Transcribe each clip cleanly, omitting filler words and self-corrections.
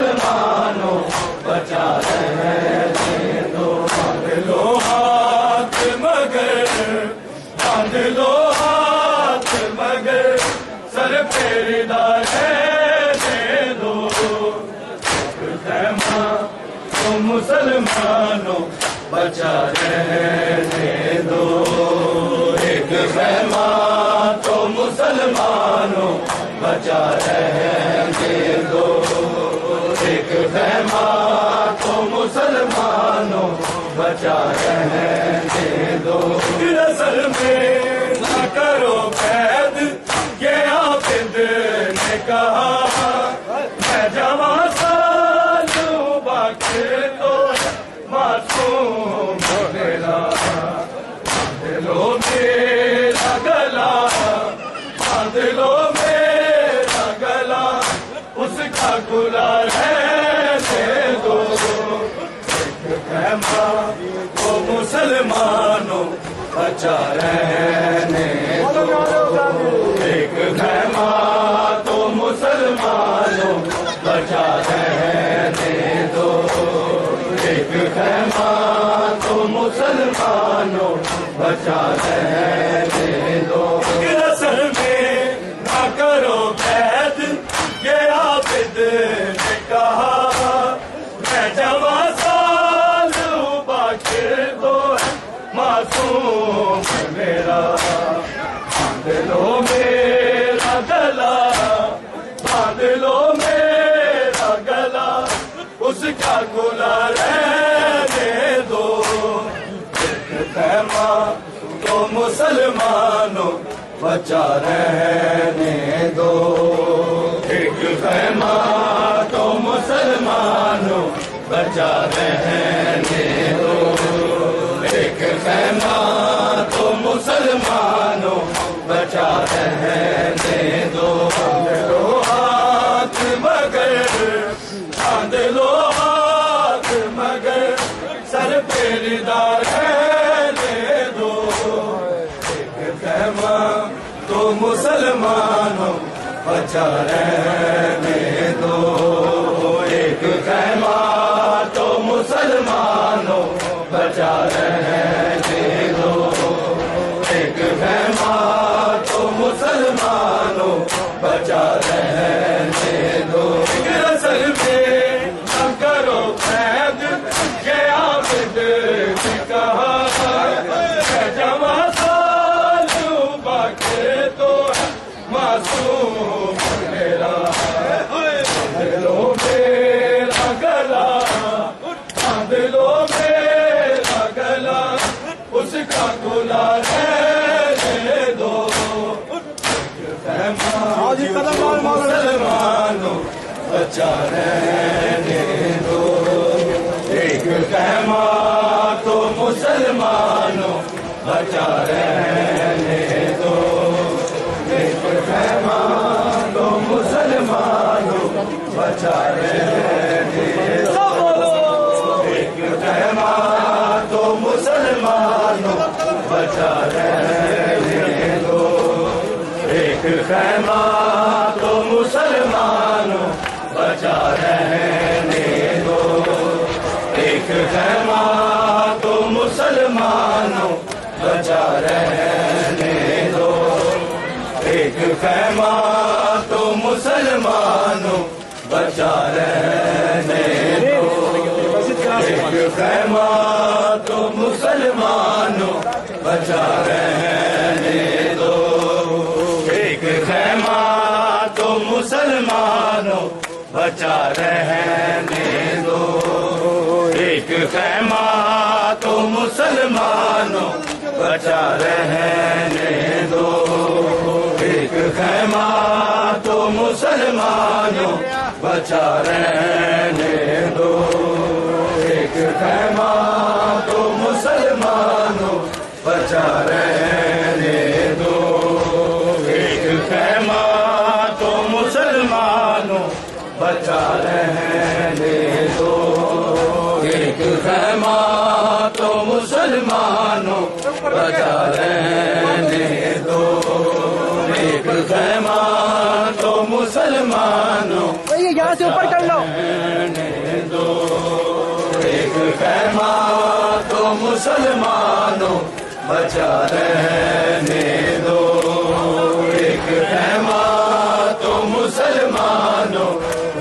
مسلمانوں بچا رہنے دو، باندھ لو ہاتھ مگر، باندھ لو ہاتھ مگر، سر پہ ردا رہنے دو، خیمہ تو مسلمانوں بچا رہنے دو، ایک خیمہ تو مسلمانوں بچا رہنے دو، ایک خیمہ تو مسلمانوں بچا رہنے دو، نسل میں نہ کرو قید، یہ عابد نے کہا، میں جوان سالوں باقی تو معصوم میرا، باندھ لو میرا گلا، باندھ لو میرا گلا، اس کا گلا رہنے دو، ایک خیمہ تو مسلمانوں بچا رہنے دو، ایک خیمہ تو مسلمانوں بچا رہنے دو، ایک خیمہ تو مسلمانوں بچا رہنے دو، نسل میں نہ کرو قید، یہ عابد نے کہا، میں جوان سال ہوں باقی تو معصوم میرا، باندھ لو میرا گلا، باندھ لو میرا گلا، اس کا گلا رہنے دو، ایک خیمہ تو مسلمانوں بچا رہنے دو، ایک خیمہ تو مسلمانوں بچا رہنے دو، ایک خیمہ تو مسلمانوں بچا رہنے دو، باندھ لو ہاتھ مگر، باندھ لو ہاتھ مگر، سر پہ ردا رہنے دو، ایک خیمہ تو مسلمانوں بچا رہنے دو، ایک خیمہ تو مسلمانوں بچا رہنے دو، ایک خیمہ تو مسلمانوں بچا رہنے دو، نسل میں نہ کرو قید، یہ عابد نے کہا، میں جوان سال ہوں باقی تو معصوم میرا، باندھ لو میرا گلا، باندھ لو میرا گلا، اس کا گلا رہنے دو، مسلمانوں بچا رہنے دو، ایک خیمہ تو مسلمانوں بچا رہنے دو، ایک خیمہ تو مسلمانوں بچا رہنے دو، ایک خیمہ تو مسلمانوں بچا رہنے دو، ایک خیمہ تو مسلمانوں بچا رہنے دو، ایک خیمہ تو مسلمانوں بچا رہنے دو، ایک خیمہ تو مسلمانوں بچا رہنے دو، ایک خیمہ تو مسلمانوں بچا رہنے دو، ایک خیمہ تو مسلمانوں بچا رہنے دو، ایک خیمہ تو مسلمانوں بچا رہنے دو، ایک خیمہ تو مسلمانوں بچا رہنے دو، ایک خیمہ تو مسلمانوں بچا رہنے دو، ایک خیمہ تو مسلمانوں بچا رہنے دو، ایک خیمہ تو مسلمانوں بچا رہنے دو، ایک خیمہ تو مسلمانوں یہاں سے اوپر کر لو. مسلمانوں بچا رہنے دو، ایک خیمہ تو مسلمانوں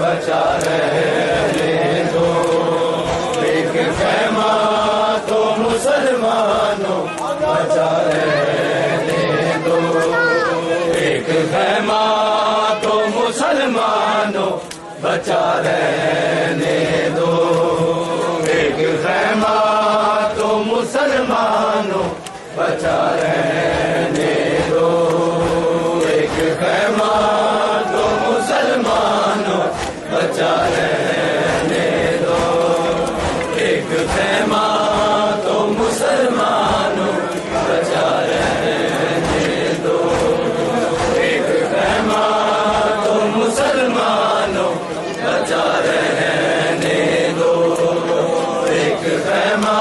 بچا رہنے دو، ایک خیمہ تو مسلمانوں بچا رہنے دو، ایک خیمہ تو مسلمانوں بچا رہنے دو، ایک خیمہ تو مسلمانوں بچا رہنے دو، ایک خیمہ تو مسلمانوں بچا رہنے دو، ایک خیمہ تو مسلمانوں بچا رہنے دو، ایک خیمہ تو مسلمانوں بچا رہنے دو، ایک خیمہ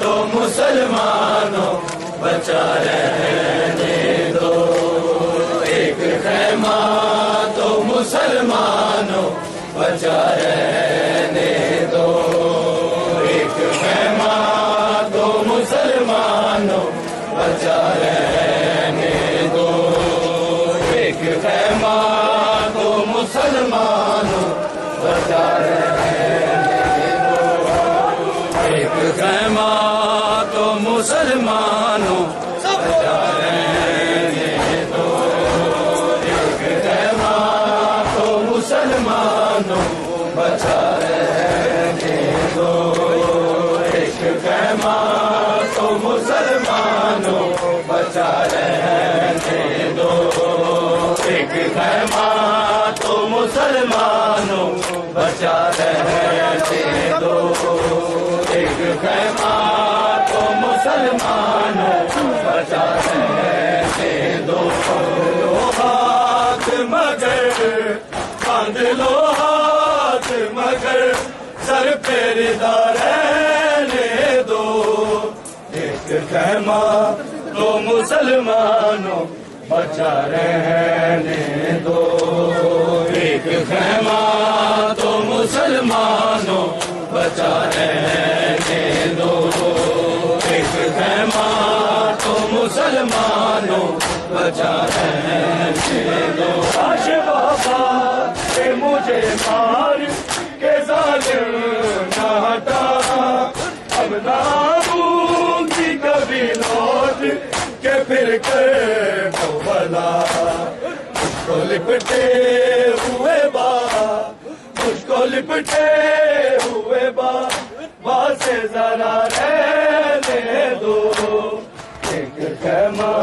تو مسلمانوں بچا رہنے دو، ایک خیمہ تو مسلمانوں بچا رہنے دو، ایک خیمہ تو مسلمانوں بچا رہنے دو، ایک خیمہ تو مسلمانوں بچا رہنے دو، ایک خیمہ تو مسلمانوں بچا رہنے دو، ایک خیمہ تو مسلمانوں بچا رہنے دو، ایک خیمہ تو مسلمانوں بچا رہنے دو، ایک خیمہ تو مسلمانوں بچا رہنے دو، ایک خیمہ تو مسلمانوں بچا رہنے دو، ہاتھ مگر باندھ لو ہاتھ مگر سر پہ رضا رہنے دو، ایک خیمہ تو مسلمانوں بچا رہنے دو، ایک خیمہ تو مسلمانوں بچا رہنے دو، ایک خیمہ تو مسلمانوں بچا رہنے دو، کاش بابا کہ مجھے مار کے ظالم نہ ہٹا، اب نہ آؤں گی کبھی لوٹ کے پھر کر وہ بلا، مجھ کو لپٹے ہوئے با، مجھ کو لپٹے ہوئے با سے ذرا رہنے دو، ایک خیمہ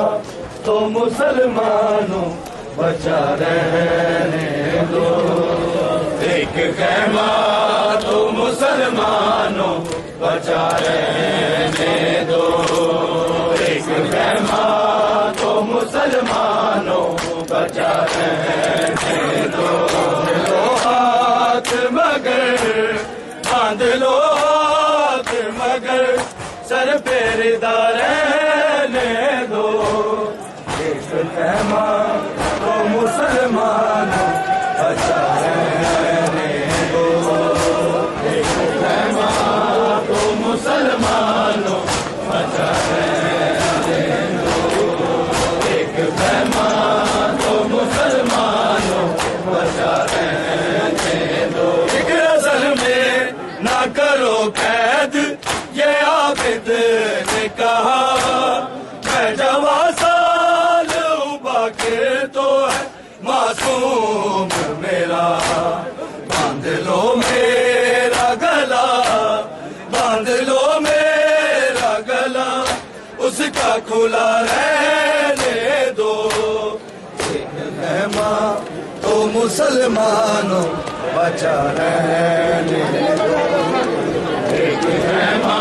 تو مسلمانوں بچا رہنے دو، ایک خیمہ تو مسلمانوں بچا رہنے دو، ایک خیمہ تو مسلمانوں بچا رہنے دو، ہاتھ مگر باندھ لو ہاتھ مگر سر پہ رضا رہنے دو، ایک خیمہ تو مسلمانوں بچا رہنے دو، ایک خیمہ تو مسلمانوں بچا رہنے دو، ایک خیمہ تو مسلمانوں بچا رہنے دو، ایک نظر میں نہ کرو قید یہ عابد نے کہا، میں جوان سال ہوں باقی تو ہے معصوم میرا، باندھ لو میرا گلا، باندھ لو میرا گلا، اس کا کھلا رہنے دو، ایک خیمہ تو مسلمانوں بچا رہنے دو، ایک خیمہ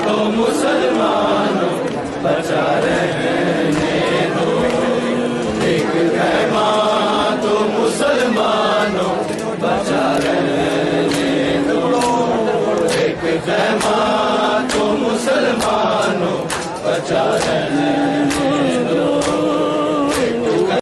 تو مسلمانوں بچا رہنے